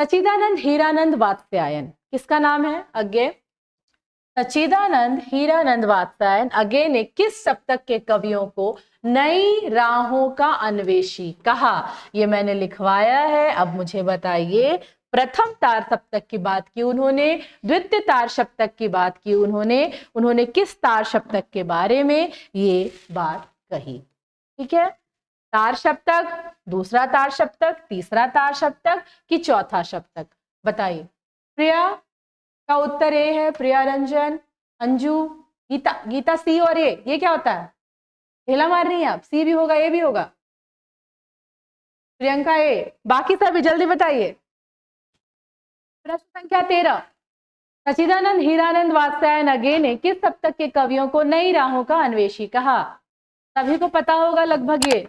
सच्चिदानंद हीरानंद वात्स्यायन किसका नाम है? अज्ञेय। सच्चिदानंद हीरानंद वात्स्यायन अज्ञेय ने किस सप्तक के कवियों को नई राहों का अन्वेषी कहा? ये मैंने लिखवाया है, अब मुझे बताइए। प्रथम तार सप्तक की बात की उन्होंने, द्वितीय तार सप्तक की बात की उन्होंने किस तार सप्तक के बारे में ये बात कही? ठीक है, तार सप्तक, दूसरा तार सप्तक, तीसरा तार सप्तक कि चौथा सप्तक? बताइए। प्रिया का उत्तर ए है, प्रिया रंजन, अंजू, गीता सी और ए, ये क्या होता है? ढेला मार रही हैं आप, सी भी होगा ए भी होगा। प्रियंका ए, बाकी सभी जल्दी बताइए। प्रश्न संख्या 13, सच्चिदानंद हीरानंद वात्स्यायन अज्ञेय ने किस सप्तक के कवियों को नई राहों का अन्वेषी कहा? सभी को पता होगा लगभग ये।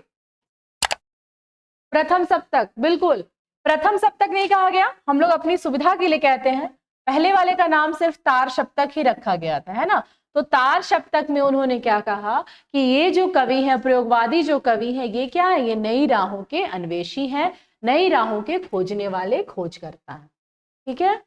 प्रथम सप्तक, बिल्कुल प्रथम सप्तक नहीं कहा गया, हम लोग अपनी सुविधा के लिए कहते हैं। पहले वाले का नाम सिर्फ तार सप्तक ही रखा गया था, है ना। तो तार सप्तक में उन्होंने क्या कहा कि ये जो कवि हैं, प्रयोगवादी जो कवि हैं, ये क्या है? ये नई राहों के अन्वेषी हैं, नई राहों के खोजने वाले, खोजकर्ता हैं। ठीक है,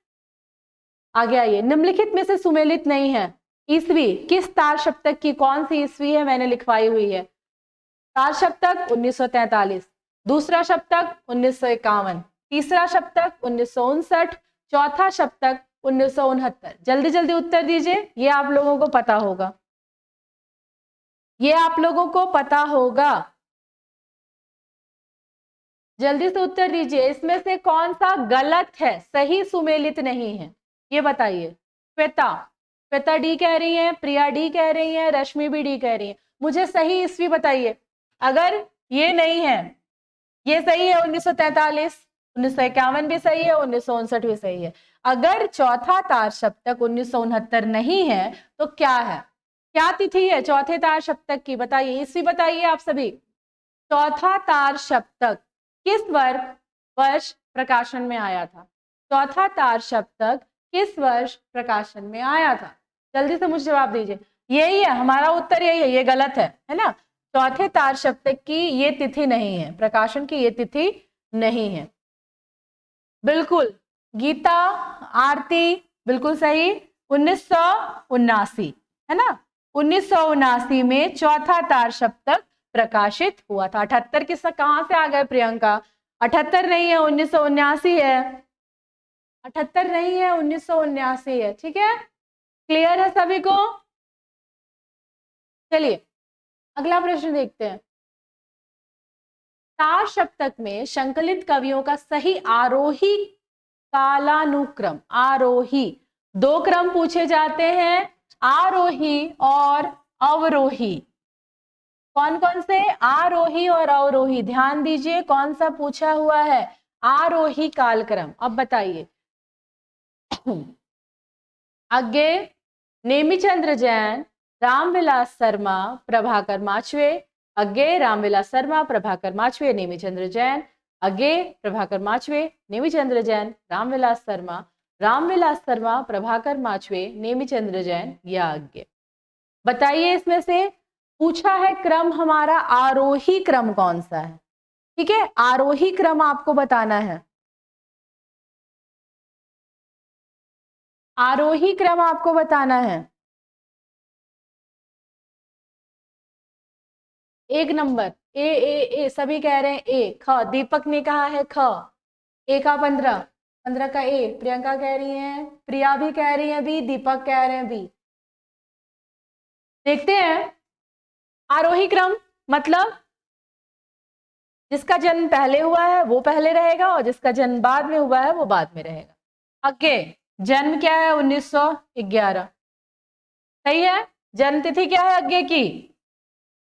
आगे आइए। निम्नलिखित में से सुमेलित नहीं है। ईस्वी किस तार सप्तक की, कौन सी ईस्वी है? मैंने लिखवाई हुई है। तार सप्तक 1943, दूसरा सप्तक 1951, तीसरा सप्तक 1959, चौथा सप्तक 1969। जल्दी जल्दी उत्तर दीजिए, ये आप लोगों को पता होगा, ये आप लोगों को पता होगा। जल्दी से उत्तर दीजिए, इसमें से कौन सा गलत है, सही सुमेलित नहीं है, ये बताइए। श्वेता डी कह रही है, प्रिया डी कह रही है, रश्मि भी डी कह रही है। मुझे सही ईस्वी बताइए। अगर ये नहीं है, ये सही है 1943, 1951 भी सही है, 1959 भी सही है। अगर चौथा तार सप्तक 1969 नहीं है तो क्या है? क्या तिथि है चौथे तार सप्तक की? बताइए, ईस्वी बताइए आप सभी। चौथा तार सप्तक किस वर्ष प्रकाशन में आया था? चौथा तार सप्तक किस वर्ष प्रकाशन में आया था? जल्दी से मुझे जवाब दीजिए। यही है हमारा उत्तर, यही है, ये गलत है ना। चौथे तार सप्तक की ये तिथि नहीं है, प्रकाशन की ये तिथि नहीं है। बिल्कुल गीता, आरती बिल्कुल सही, 1979 है ना। 1979 में चौथा तार सप्तक प्रकाशित हुआ था। 78 किस्सा कहां से आ गए प्रियंका? 78 नहीं है, 1979 है। 78 नहीं है, 1979 है। ठीक है, क्लियर है सभी को? चलिए अगला प्रश्न देखते हैं। तार सप्तक में संकलित कवियों का सही आरोही कालानुक्रम, आरोही, दो क्रम पूछे जाते हैं, आरोही और अवरोही। कौन कौन से? आरोही और अवरोही। ध्यान दीजिए कौन सा पूछा हुआ है, आरोही कालक्रम। अब बताइए। अज्ञेय, नेमिचंद्र जैन, रामविलास शर्मा, प्रभाकर माचवे। अज्ञेय, रामविलास शर्मा, प्रभाकर माचवे, नेमिचंद्र जैन। अज्ञेय, प्रभाकर माचवे, नेमिचंद्र जैन, रामविलास शर्मा, प्रभाकर माचवे, नेमिचंद्र जैन या अज्ञेय? बताइए इसमें से। पूछा है क्रम हमारा आरोही क्रम कौन सा है? ठीक है, आरोही क्रम आपको बताना है। आरोही क्रम आपको बताना है। एक नंबर ए ए ए, सभी कह रहे हैं ए। ख, दीपक ने कहा है ख। ए का 15, 15 का ए। प्रियंका कह रही है, प्रिया भी कह रही है बी, दीपक कह रहे हैं बी। देखते हैं। आरोही क्रम मतलब जिसका जन्म पहले हुआ है वो पहले रहेगा और जिसका जन्म बाद में हुआ है वो बाद में रहेगा। अज्ञेय, जन्म क्या है? 1911। सही है। जन्म तिथि क्या है अज्ञेय की?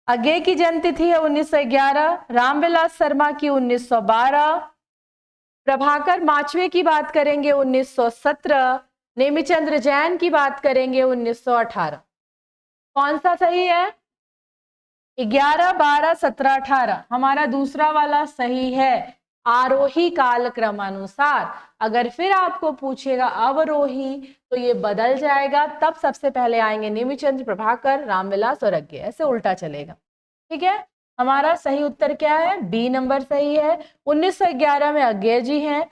अज्ञेय की जन्म तिथि है 1911। रामविलास शर्मा की 1912। प्रभाकर माचवे की बात करेंगे 1917। नेमिचंद्र जैन की बात करेंगे 1918। कौन सा सही है? 11, 12, 17, 18 हमारा दूसरा वाला सही है, आरोही काल क्रमानुसार। अगर फिर आपको पूछेगा अवरोही तो ये बदल जाएगा, तब सबसे पहले आएंगे नेमिचंद्र, प्रभाकर, रामविलास और अज्ञेय, ऐसे उल्टा चलेगा। ठीक है, हमारा सही उत्तर क्या है? बी नंबर सही है। 1911 में अज्ञेय जी हैं,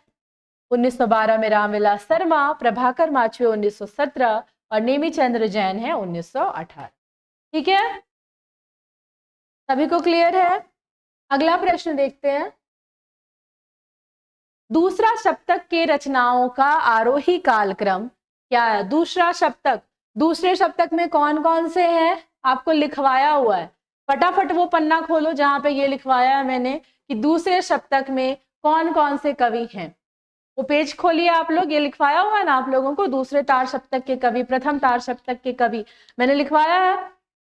1912 में रामविलास शर्मा, प्रभाकर माछवे 1917 और नेमी चंद्र जैन है 1918। ठीक है, सभी को क्लियर है? अगला प्रश्न देखते हैं। दूसरा शतक के रचनाओं का आरोही कालक्रम क्या है? दूसरा शतक, दूसरे शतक में कौन कौन से हैं आपको लिखवाया हुआ है। फटाफट वो पन्ना खोलो जहां पे ये लिखवाया है मैंने कि दूसरे शतक में कौन कौन से कवि हैं। वो पेज खोलिए आप लोग, ये लिखवाया हुआ है ना आप लोगों को, दूसरे तार सप्तक के कवि, प्रथम तार सप्तक के कवि मैंने लिखवाया है।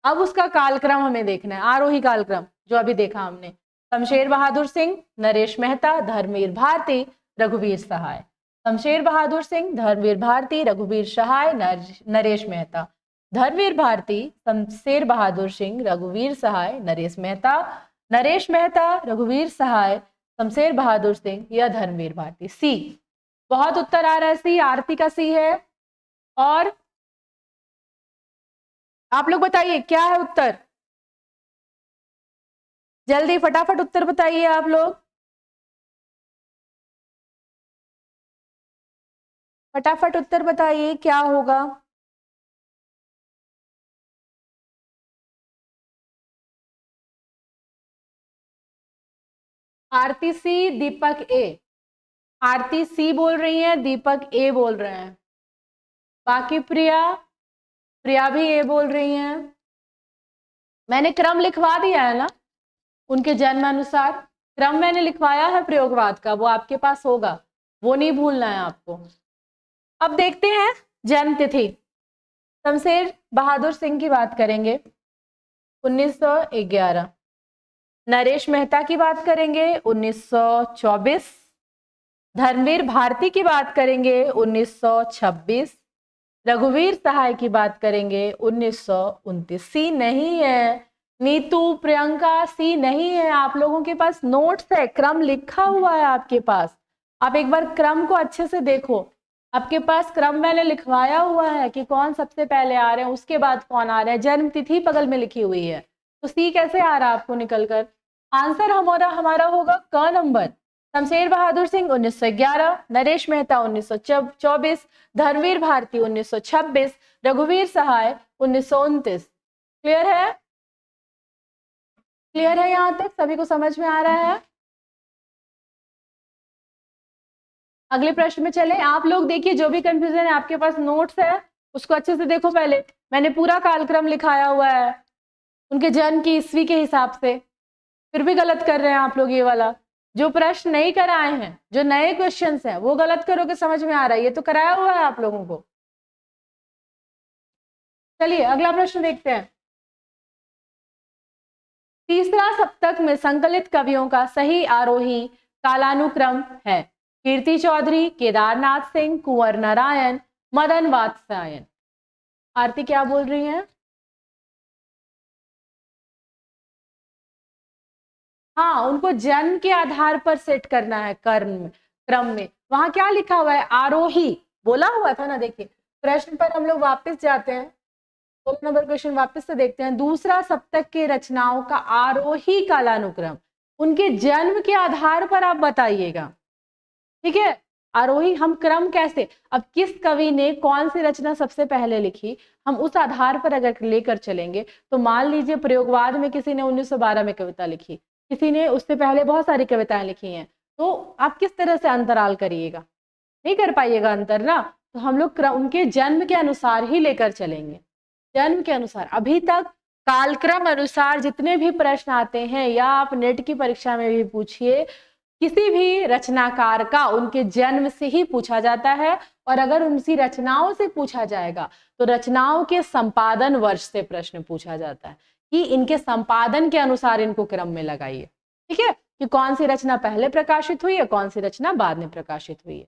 अब उसका कालक्रम हमें देखना है, आरोही कालक्रम जो अभी देखा हमने। शमशेर बहादुर सिंह, नरेश मेहता, धर्मवीर भारती, रघुवीर सहाय। शमशेर बहादुर सिंह, धर्मवीर भारती, रघुवीर सहाय, नरेश मेहता। धर्मवीर भारती, शमशेर बहादुर सिंह, रघुवीर सहाय, नरेश मेहता। नरेश मेहता, रघुवीर सहाय, शमशेर बहादुर सिंह या धर्मवीर भारती। सी, बहुत उत्तर आ रहा है सी, आरती का सी है। और आप लोग बताइए क्या है उत्तर, जल्दी फटाफट उत्तर बताइए आप लोग, फटाफट उत्तर बताइए क्या होगा। आरती सी, दीपक ए। आरती सी बोल रही है, दीपक ए बोल रहे हैं। बाकी प्रिया, प्रिया भी ए बोल रही हैं। मैंने क्रम लिखवा दिया है ना उनके जन्म अनुसार, क्रम मैंने लिखवाया है प्रयोगवाद का, वो आपके पास होगा, वो नहीं भूलना है आपको। अब देखते हैं जन्म तिथि। शमशेर बहादुर सिंह की बात करेंगे 1911, नरेश मेहता की बात करेंगे 1924, धर्मवीर भारती की बात करेंगे 1926, रघुवीर सहाय की बात करेंगे 1929। सी नहीं है नीतू, प्रियंका, सी नहीं है। आप लोगों के पास नोट्स है, क्रम लिखा हुआ है आपके पास, आप एक बार क्रम को अच्छे से देखो। आपके पास क्रम मैंने लिखवाया हुआ है कि कौन सबसे पहले आ रहे हैं, उसके बाद कौन आ रहे हैं, जन्म तिथि बगल में लिखी हुई है। तो सी कैसे आ रहा है आपको निकल कर? आंसर हमारा होगा क नंबर। शमशेर बहादुर सिंह 1911, नरेश मेहता 1924, धर्मवीर भारती 1926, रघुवीर सहाय 1929। क्लियर है? क्लियर है? यहां तक सभी को समझ में आ रहा है? अगले प्रश्न में चले। आप लोग देखिए, जो भी कंफ्यूजन है आपके पास नोट्स है उसको अच्छे से देखो। पहले मैंने पूरा कालक्रम लिखाया हुआ है उनके जन्म की ईस्वी के हिसाब से, फिर भी गलत कर रहे हैं आप लोग। ये वाला जो प्रश्न नहीं कराए हैं, जो नए क्वेश्चंस हैं, वो गलत करोगे, समझ में आ रहा है? ये तो कराया हुआ है आप लोगों को। चलिए अगला प्रश्न देखते हैं। तीसरा सप्तक में संकलित कवियों का सही आरोही कालानुक्रम है? कीर्ति चौधरी, केदारनाथ सिंह, कुंवर नारायण, मदन वात्स्यायन। आरती क्या बोल रही हैं? हाँ, उनको जन्म के आधार पर सेट करना है क्रम में। वहां क्या लिखा हुआ है? आरोही बोला हुआ था ना। देखिए प्रश्न पर हम लोग वापस जाते हैं, 16 नंबर क्वेश्चन वापस से देखते हैं। दूसरा सप्तक के रचनाओं का आरोही कालानुक्रम उनके जन्म के आधार पर आप बताइएगा। ठीक है, आरोही हम क्रम कैसे, अब किस कवि ने कौन सी रचना सबसे पहले लिखी, हम उस आधार पर अगर लेकर चलेंगे तो मान लीजिए प्रयोगवाद में किसी ने 1912 में कविता लिखी, किसी ने उससे पहले बहुत सारी कविताएं लिखी हैं, तो आप किस तरह से अंतराल करिएगा? नहीं कर पाइएगा अंतर ना। तो हम लोग उनके जन्म के अनुसार ही लेकर चलेंगे, जन्म के अनुसार। अभी तक कालक्रम अनुसार जितने भी प्रश्न आते हैं, या आप नेट की परीक्षा में भी पूछिए, किसी भी रचनाकार का उनके जन्म से ही पूछा जाता है। और अगर उनकी रचनाओं से पूछा जाएगा तो रचनाओं के संपादन वर्ष से प्रश्न पूछा जाता है कि इनके संपादन के अनुसार इनको क्रम में लगाइए। ठीक है, कि कौन सी रचना पहले प्रकाशित हुई है, कौन सी रचना बाद में प्रकाशित हुई है।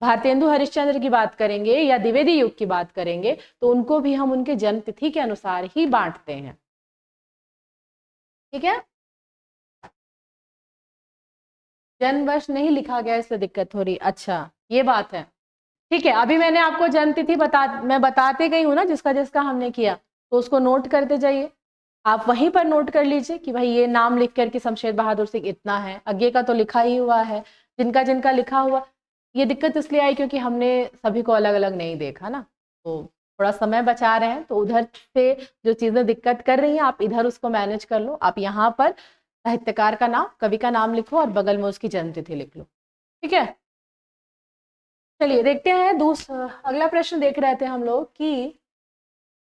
भारतेंदु हरिश्चंद्र की बात करेंगे या द्विवेदी युग की बात करेंगे तो उनको भी हम उनके जन्म तिथि के अनुसार ही बांटते हैं। ठीक है, जन्म वर्ष नहीं लिखा गया इससे दिक्कत हो रही, अच्छा ये बात है। ठीक है, अभी मैंने आपको जन्म तिथि मैं बताते गई हूँ ना, जिसका जिसका हमने किया, तो उसको नोट करते जाइए। आप वहीं पर नोट कर लीजिए कि भाई ये नाम लिख करके शमशेर बहादुर सिंह इतना है, आगे का तो लिखा ही हुआ है, जिनका जिनका लिखा हुआ। ये दिक्कत इसलिए आई क्योंकि हमने सभी को अलग अलग नहीं देखा ना, तो थोड़ा समय बचा रहे हैं, तो उधर से जो चीजें दिक्कत कर रही हैं आप इधर उसको मैनेज कर लो। आप यहाँ पर साहित्यकार का नाम, कवि का नाम लिखो और बगल में उसकी जन्म तिथि लिख लो, ठीक है। चलिए देखते हैं दूसरा, अगला प्रश्न देख रहे थे हम लोग कि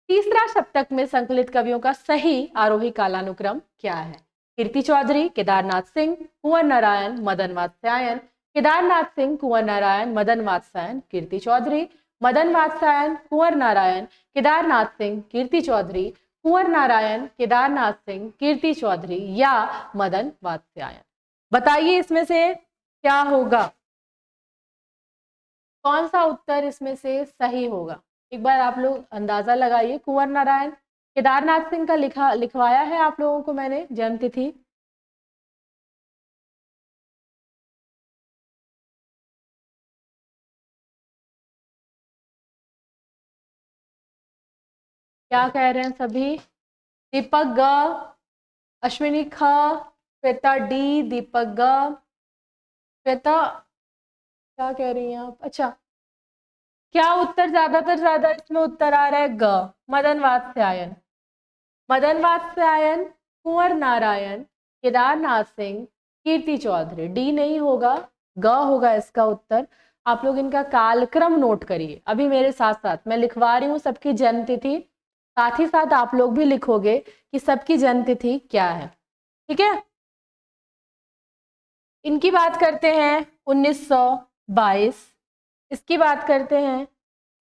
तीसरा शतक में संकलित कवियों का सही आरोही कालानुक्रम क्या है। कीर्ति चौधरी, केदारनाथ सिंह, कुंवर नारायण, मदन वात्स्यायन। केदारनाथ सिंह, कुंवर नारायण, मदन वात्स्यायन, कीर्ति चौधरी, मदन वात्स्यायन, कुंवर नारायण, केदारनाथ सिंह, कीर्ति चौधरी, कुंवर नारायण, केदारनाथ सिंह, कीर्ति चौधरी या मदन वात्स्यायन। बताइए इसमें से क्या होगा, कौन सा उत्तर इसमें से सही होगा। एक बार आप लोग अंदाजा लगाइए। कुंवर नारायण, केदारनाथ सिंह का लिखवाया है आप लोगों को मैंने जन्म तिथि। क्या कह रहे हैं सभी। दीपक ग, अश्विनी ख, श्वेता डी, दीपक ग, श्वेता क्या कह रही हैं आप। अच्छा, क्या उत्तर ज्यादा इसमें उत्तर आ रहा है ग, मदन वात्स्यायन। मदन वात्स्यायन, कुंवर नारायण, केदारनाथ सिंह, कीर्ति चौधरी। डी नहीं होगा, ग होगा इसका उत्तर। आप लोग इनका कालक्रम नोट करिए अभी मेरे साथ साथ, मैं लिखवा रही हूँ सबकी जन्म तिथि, साथ ही साथ आप लोग भी लिखोगे कि सबकी जन्म तिथि क्या है, ठीक है। इनकी बात करते हैं 1922, इसकी बात करते हैं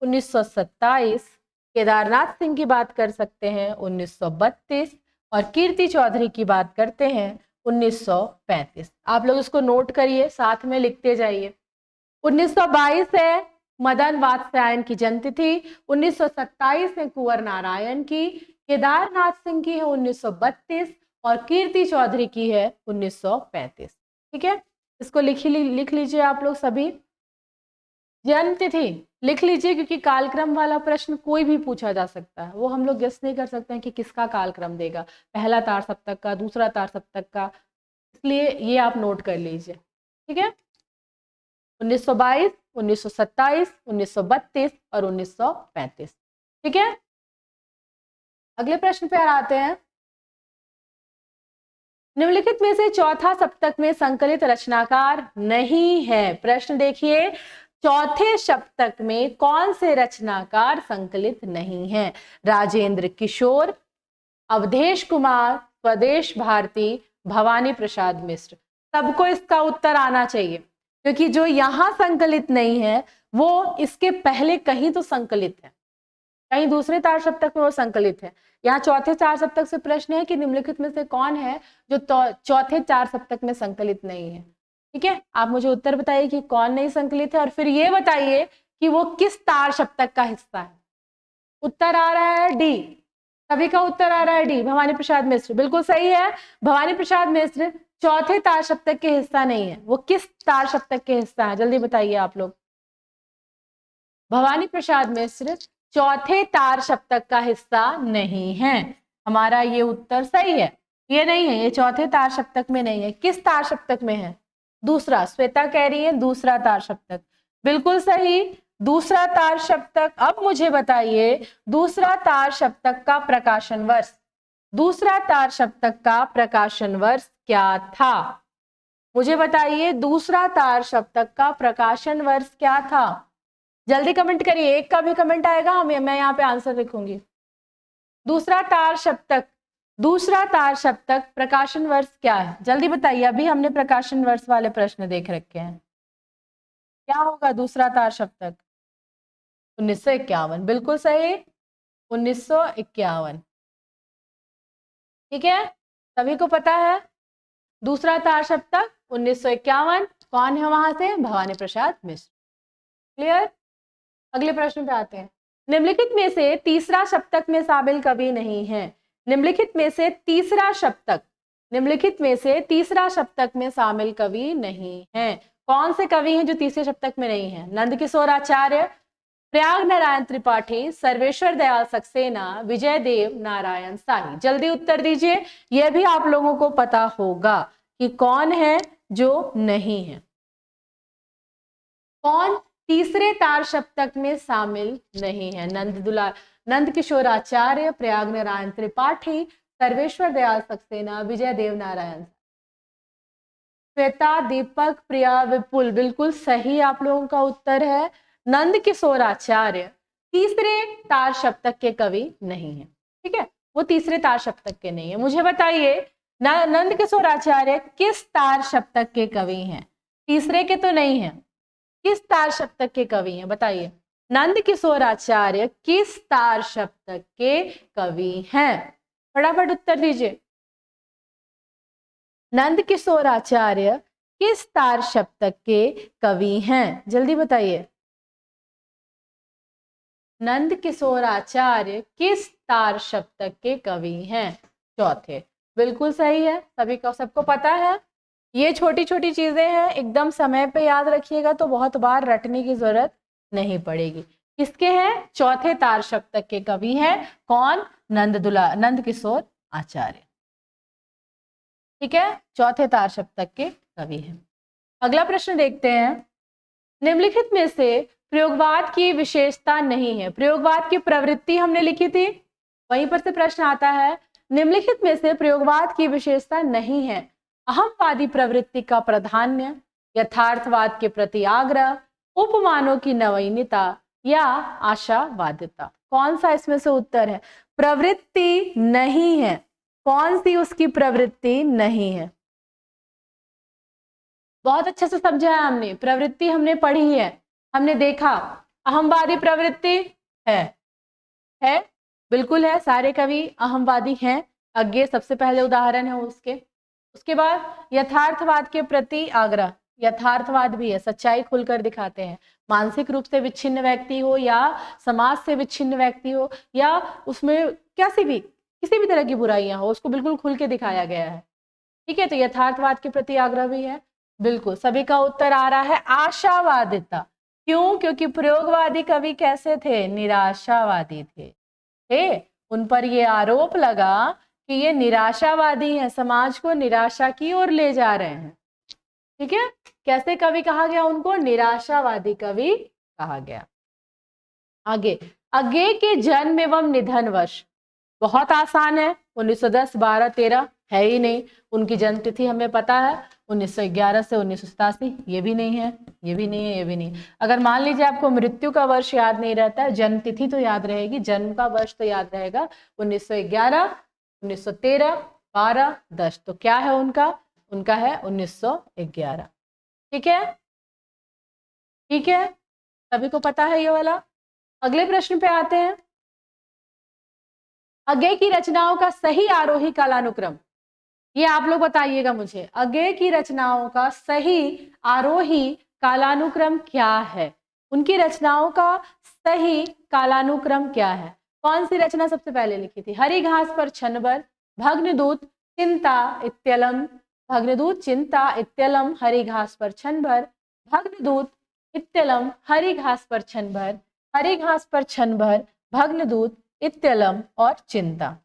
1927, केदारनाथ सिंह की बात कर सकते हैं 1932 और कीर्ति चौधरी की बात करते हैं 1935। आप लोग इसको नोट करिए, साथ में लिखते जाइए। 1922 है मदन वात्स्यायन की जन्म तिथि, 1927 है कुंवर नारायण की, केदारनाथ सिंह की है 1932 और कीर्ति चौधरी की है 1935, ठीक है। इसको लिख लीजिए आप लोग सभी। जन्म तिथि लिख लीजिए क्योंकि कालक्रम वाला प्रश्न कोई भी पूछा जा सकता है, वो हम लोग गेस नहीं कर सकते हैं कि किसका कालक्रम देगा, पहला तार सप्तक का, दूसरा तार सप्तक का, इसलिए ये आप नोट कर लीजिए, ठीक है। 1922, 1927, 1932 और 1935, ठीक है। अगले प्रश्न पे आते हैं। निम्नलिखित में से चौथा सप्तक में संकलित रचनाकार नहीं है। प्रश्न देखिए, चौथे सप्तक में कौन से रचनाकार संकलित नहीं है। राजेंद्र किशोर, अवधेश कुमार, स्वदेश भारती, भवानी प्रसाद मिश्र। सबको इसका उत्तर आना चाहिए क्योंकि जो यहां संकलित नहीं है वो इसके पहले कहीं तो संकलित है, कहीं दूसरे तार सप्तक में वो संकलित है। यहाँ चौथे चार सप्तक से प्रश्न है कि निम्नलिखित में से कौन है जो चौथे चार सप्तक में संकलित नहीं है, ठीक है। आप मुझे उत्तर बताइए कि कौन नहीं संकलित है और फिर ये बताइए कि वो किस तार सप्तक का हिस्सा है। उत्तर आ रहा है डी, सभी का उत्तर आ रहा है डी, भवानी प्रसाद मिश्र। बिल्कुल सही है, भवानी प्रसाद मिश्र चौथे तार सप्तक के हिस्सा नहीं है। वो किस तार सप्तक के हिस्सा है जल्दी बताइए आप लोग। भवानी प्रसाद मिश्र चौथे तार सप्तक का हिस्सा नहीं है। हमारा ये उत्तर सही है, ये नहीं है, ये चौथे तार सप्तक में नहीं है। किस तार सप्तक में है? दूसरा, श्वेता कह रही है दूसरा तार सप्तक, बिल्कुल सही, दूसरा तार सप्तक। अब मुझे बताइए दूसरा तार सप्तक का प्रकाशन वर्ष, दूसरा तार सप्तक का प्रकाशन वर्ष क्या था? मुझे बताइए दूसरा तार सप्तक का प्रकाशन वर्ष क्या था? जल्दी कमेंट करिए, एक का भी कमेंट आएगा मैं यहाँ पे आंसर लिखूंगी। दूसरा तार सप्तक, दूसरा तार सप्तक प्रकाशन वर्ष क्या है? जल्दी बताइए, अभी हमने प्रकाशन वर्ष वाले प्रश्न देख रखे हैं। क्या होगा दूसरा तार सप्तक? 1951, बिल्कुल सही, 1951, ठीक है। सभी को पता है दूसरा तार सप्तक 1951, कौन है वहां से? भवानी प्रसाद मिश्र, क्लियर। अगले प्रश्न पे आते हैं। निम्नलिखित में से तीसरा सप्तक में शामिल कवि नहीं है। निम्नलिखित में से तीसरा सप्तक, निम्नलिखित में से तीसरा सप्तक में शामिल कवि नहीं है। कौन से कवि हैं जो तीसरे सप्तक में नहीं है? नंद किशोर आचार्य, प्रयाग नारायण त्रिपाठी, सर्वेश्वर दयाल सक्सेना, विजय देव नारायण शाही। जल्दी उत्तर दीजिए, यह भी आप लोगों को पता होगा कि कौन है जो नहीं है। कौन तीसरे तार सप्तक में शामिल नहीं है? नंद किशोराचार्य, प्रयाग नारायण त्रिपाठी, सर्वेश्वर दयाल सक्सेना, विजय देव नारायण। श्वेता, दीपक, प्रिया, विपुल, बिल्कुल सही आप लोगों का उत्तर है। नंद किशोराचार्य तीसरे तार सप्तक के कवि नहीं है, ठीक है, वो तीसरे तार सप्तक के नहीं है। मुझे बताइए नंद किशोराचार्य किस तार सप्तक के कवि हैं? तीसरे के तो नहीं है, किस तार सप्तक के कवि हैं बताइए? नंद किशोराचार्य किस तार सप्तक के कवि हैं? फटाफट उत्तर दीजिए। नंद किशोराचार्य किस तार सप्तक के कवि हैं? जल्दी बताइए। नंद किशोराचार्य किस तार सप्तक के कवि हैं? चौथे, बिल्कुल सही है, सभी को सबको पता है। ये छोटी छोटी चीजें हैं, एकदम समय पे याद रखिएगा तो बहुत बार रटने की जरूरत नहीं पड़ेगी। किसके हैं? चौथे तार सप्तक के कवि हैं। कौन? नंद किशोर आचार्य, ठीक है, चौथे तार सप्तक के कवि हैं। अगला प्रश्न देखते हैं। निम्नलिखित में से प्रयोगवाद की विशेषता नहीं है। प्रयोगवाद की प्रवृत्ति हमने लिखी थी, वहीं पर से प्रश्न आता है, निम्नलिखित में से प्रयोगवाद की विशेषता नहीं है। अहमवादी प्रवृत्ति का प्राधान्य, यथार्थवाद के प्रति आग्रह, उपमानों की नवीनता या आशावादिता। कौन सा इसमें से उत्तर है? प्रवृत्ति नहीं है, कौन सी उसकी प्रवृत्ति नहीं है? बहुत अच्छे से समझा है हमने, प्रवृत्ति हमने पढ़ी है, हमने देखा अहमवादी प्रवृत्ति है, बिल्कुल है, सारे कवि अहमवादी हैं। अज्ञेय सबसे पहले उदाहरण है उसके बाद यथार्थवाद के प्रति आग्रह, यथार्थवाद भी है, सच्चाई खुलकर दिखाते हैं। मानसिक रूप से विच्छिन्न व्यक्ति हो या समाज से विच्छिन्न व्यक्ति हो या उसमें किसी भी तरह की बुराइयां हो, उसको बिल्कुल खुल के दिखाया गया है, ठीक है। तो यथार्थवाद के प्रति आग्रह भी है, बिल्कुल। सभी का उत्तर आ रहा है आशावादिता। क्यों? क्योंकि प्रयोगवादी कवि कैसे थे? निराशावादी थे। उन पर ये आरोप लगा कि ये निराशावादी हैं, समाज को निराशा की ओर ले जा रहे हैं, ठीक है। कैसे कवि कहा गया उनको? निराशावादी कवि कहा गया। आगे, अज्ञेय के जन्म एवं निधन वर्ष, बहुत आसान है, 1910, 12, 13 है ही नहीं। उनकी जन्म तिथि हमें पता है 1911 से 1987, ये भी नहीं है, ये भी नहीं है, ये भी नहीं। अगर मान लीजिए आपको मृत्यु का वर्ष याद नहीं रहता है, जन्म तिथि तो याद रहेगी, जन्म का वर्ष तो याद रहेगा 1911, 1913, 12, 10, तो क्या है उनका है 1911, ठीक है, ठीक है, सभी को पता है ये वाला। अगले प्रश्न पे आते हैं। अज्ञेय की रचनाओं का सही आरोही कालानुक्रम, ये आप लोग बताइएगा मुझे। अज्ञेय की रचनाओं का सही आरोही कालानुक्रम क्या है? उनकी रचनाओं का सही कालानुक्रम क्या है? कौन सी रचना सबसे पहले लिखी थी? हरी घास पर छनबर, भग्नदूत, चिंता इत्यलम, भग्नदूत, चिंता इत्यलम, हरी घास पर छनबर, भग्नदूत इत्यलम, हरी घास पर छनबर, हरी घास पर छनबर, भग्नदूत इत्यलम और चिंता।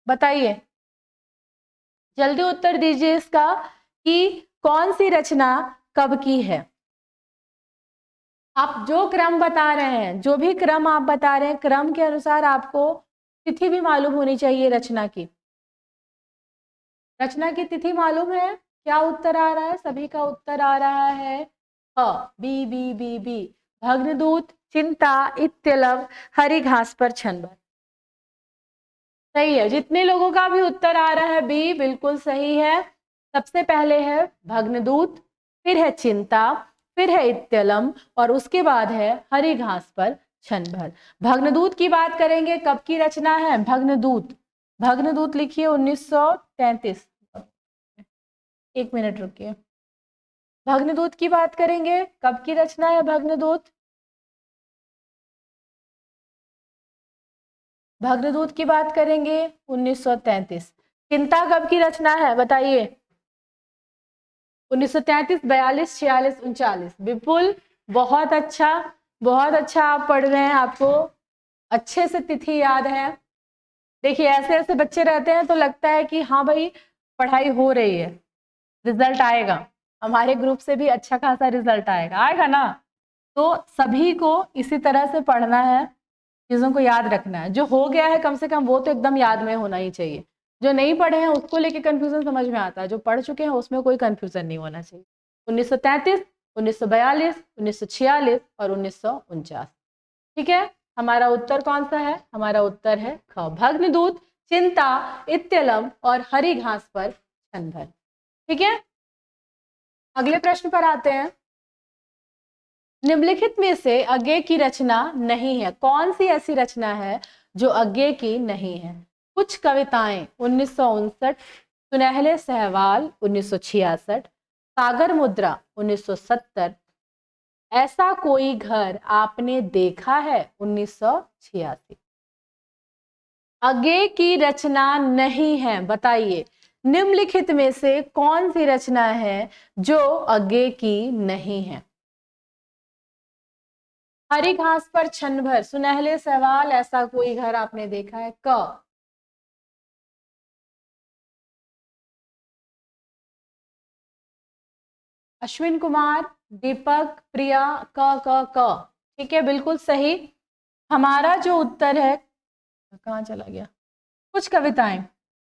बताइए, जल्दी उत्तर दीजिए इसका कि कौन सी रचना कब की है। आप जो क्रम बता रहे हैं, जो भी क्रम आप बता रहे हैं, क्रम के अनुसार आपको तिथि भी मालूम होनी चाहिए रचना की। रचना की तिथि मालूम है? क्या उत्तर आ रहा है? सभी का उत्तर आ रहा है बी बी बी बी, भग्नदूत, चिंता इत्यलव, हरी घास पर छनबर। सही है, जितने लोगों का भी उत्तर आ रहा है बी, बिल्कुल सही है। सबसे पहले है भग्नदूत, फिर है चिंता, फिर है इत्यलम और उसके बाद है हरी घास पर छनभर। भग्नदूत की बात करेंगे, कब की रचना है भग्नदूत? भग्नदूत लिखिए 1933। एक मिनट रुकिए। भग्नदूत की बात करेंगे, कब की रचना है भग्नदूत? भग्नदूत की बात करेंगे 1933। चिंता कब की रचना है बताइए? 1933, 42, 46, 39। विपुल, बहुत अच्छा, बहुत अच्छा आप पढ़ रहे हैं, आपको अच्छे से तिथि याद है। देखिए ऐसे ऐसे बच्चे रहते हैं तो लगता है कि हाँ भाई पढ़ाई हो रही है, रिजल्ट आएगा, हमारे ग्रुप से भी अच्छा खासा रिजल्ट आएगा, आएगा ना। तो सभी को इसी तरह से पढ़ना है, चीजों को याद रखना है। जो हो गया है कम से कम वो तो एकदम याद में होना ही चाहिए। जो नहीं पढ़े हैं उसको लेके कंफ्यूजन समझ में आता है, जो पढ़ चुके हैं उसमें कोई कंफ्यूजन नहीं होना चाहिए। 1933, 1942, 1946 और 1949। ठीक है, हमारा उत्तर कौन सा है? हमारा उत्तर है ख, भग्नदूत, चिंता, इत्यलम और हरी घास पर क्षण भर। ठीक है, अगले प्रश्न पर आते हैं। निम्नलिखित में से अज्ञे की रचना नहीं है। कौन सी ऐसी रचना है जो अज्ञे की नहीं है? कुछ कविताएं 1959, सुनहले सहवाल 1966, सागर मुद्रा 1970, ऐसा कोई घर आपने देखा है 1986। अज्ञे की रचना नहीं है, बताइए निम्नलिखित में से कौन सी रचना है जो अज्ञे की नहीं है? हरी घास पर क्षण भर, सुनहले सवाल, ऐसा कोई घर आपने देखा है। क, अश्विन कुमार, दीपक, प्रिया, क। ठीक है, बिल्कुल सही। हमारा जो उत्तर है, कहाँ चला गया? कुछ कविताएं।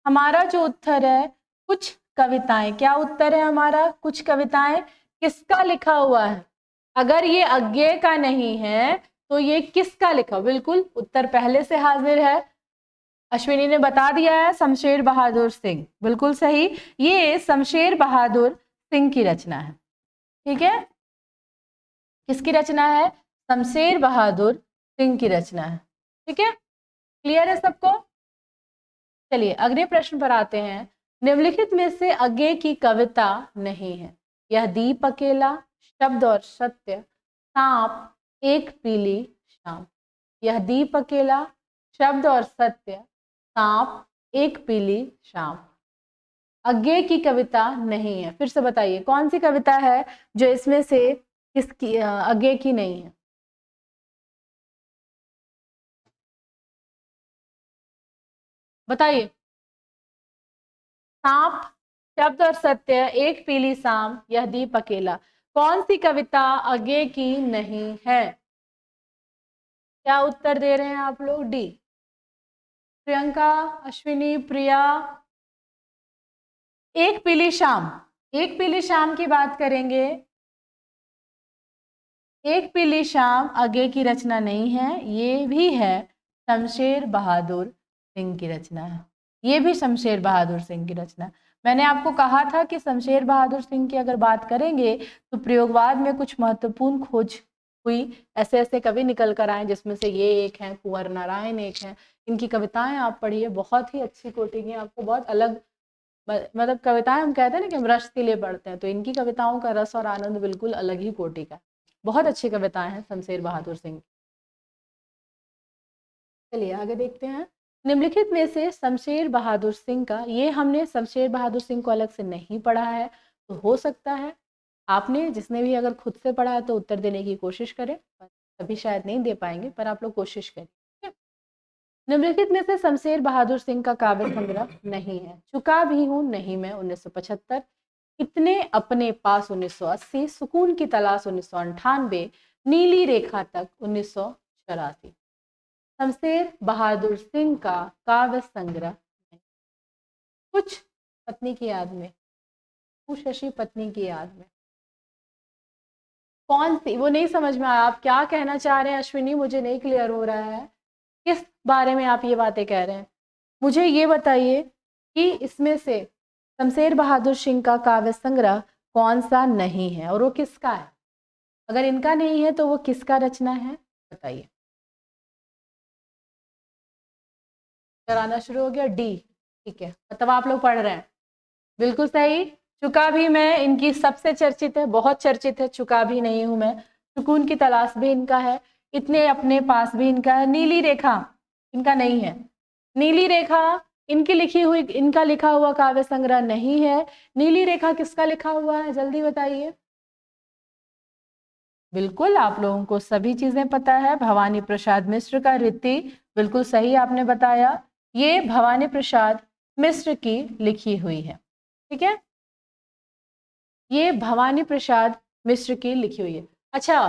हमारा जो उत्तर है कुछ कविताएं, क्या उत्तर है हमारा? कुछ कविताएं। किसका लिखा हुआ है? अगर ये अज्ञे का नहीं है तो ये किसका लिखा? बिल्कुल उत्तर पहले से हाजिर है, अश्विनी ने बता दिया है, शमशेर बहादुर सिंह। बिल्कुल सही, ये शमशेर बहादुर सिंह की रचना है। ठीक है, किसकी रचना है? शमशेर बहादुर सिंह की रचना है। ठीक है, क्लियर है सबको? चलिए अगले प्रश्न पर आते हैं। निम्नलिखित में से अज्ञे की कविता नहीं है। यह दीप अकेला, शब्द और सत्य, सांप, एक पीली शाम। यह दीप अकेला, शब्द और सत्य, सांप, एक पीली शाम। अज्ञे की कविता नहीं है। फिर से बताइए कौन सी कविता है जो इसमें से किसकी अज्ञे की नहीं है? बताइए। सांप, शब्द और सत्य, एक पीली शाम, यह दीप अकेला। कौन सी कविता अज्ञे की नहीं है? क्या उत्तर दे रहे हैं आप लोग? डी। प्रियंका, अश्विनी, प्रिया। एक पीली शाम, एक पीली शाम की बात करेंगे। एक पीली शाम अज्ञे की रचना नहीं है, ये भी है शमशेर बहादुर सिंह की रचना है। ये भी शमशेर बहादुर सिंह की रचना। मैंने आपको कहा था कि शमशेर बहादुर सिंह की अगर बात करेंगे तो प्रयोगवाद में कुछ महत्वपूर्ण खोज हुई, ऐसे ऐसे कवि निकल कर आए जिसमें से ये एक है, कुंवर नारायण एक है। इनकी कविताएं आप पढ़िए, बहुत ही अच्छी कोटि की, आपको बहुत अलग मतलब कविताएं हम कहते हैं ना कि हम रस के लिए पढ़ते हैं, तो इनकी कविताओं का रस और आनंद बिल्कुल अलग ही कोटि का। बहुत अच्छी कविताएं हैं शमशेर बहादुर सिंह। चलिए आगे देखते हैं। निम्नलिखित में से शमशेर बहादुर सिंह का, ये हमने शमशेर बहादुर सिंह को अलग से नहीं पढ़ा है, तो हो सकता है आपने जिसने भी अगर खुद से पढ़ा है तो उत्तर देने की कोशिश करें, पर अभी शायद नहीं दे पाएंगे, पर आप लोग कोशिश करें। निम्नलिखित में से शमशेर बहादुर सिंह का काव्य संग्रह नहीं है। चुका भी हूं नहीं मैं 1975, इतने अपने पास 1980, सुकून की तलाश 1998, नीली रेखा तक 1984। शमशेर बहादुर सिंह का काव्य संग्रह कुछ पत्नी की याद में, शशि पत्नी की याद में। कौन सी? वो नहीं समझ में आया, आप क्या कहना चाह रहे हैं अश्विनी? मुझे नहीं क्लियर हो रहा है किस बारे में आप ये बातें कह रहे हैं। मुझे ये बताइए कि इसमें से शमशेर बहादुर सिंह का काव्य संग्रह कौन सा नहीं है और वो किसका है? अगर इनका नहीं है तो वो किसका रचना है, बताइए। कराना शुरू हो गया? डी। ठीक है, मतलब आप लोग पढ़ रहे हैं। बिल्कुल सही। चुका भी मैं इनकी सबसे चर्चित है, बहुत चर्चित है। चुका भी नहीं हूं मैं, सुकून की तलाश भी इनका है, इतने अपने पास भी इनका है, नीली रेखा इनका नहीं है। नीली रेखा इनकी लिखी हुई, इनका लिखा हुआ काव्य संग्रह नहीं है। नीली रेखा किसका लिखा हुआ है, जल्दी बताइए। बिल्कुल आप लोगों को सभी चीजें पता है, भवानी प्रसाद मिश्र का रीति। बिल्कुल सही आपने बताया, ये भवानी प्रसाद मिश्र की लिखी हुई है। ठीक है, ये भवानी प्रसाद मिश्र की लिखी हुई है। अच्छा,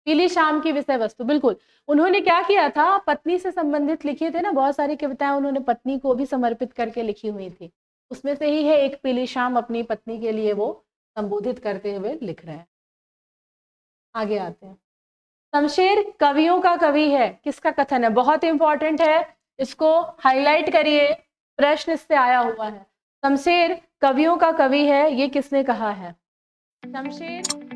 पीली शाम की विषय वस्तु, बिल्कुल उन्होंने क्या किया था, पत्नी से संबंधित लिखे थे ना, बहुत सारी कविताएं उन्होंने पत्नी को भी समर्पित करके लिखी हुई थी। उसमें से ही है एक पीली शाम, अपनी पत्नी के लिए वो संबोधित करते हुए लिख रहे हैं। आगे आते हैं। शमशेर कवियों का कवि है, किसका कथन है, बहुत इंपॉर्टेंट है, इसको हाईलाइट करिए, प्रश्न इससे आया हुआ है। शमशेर कवियों का कवि है, ये किसने कहा है? शमशेर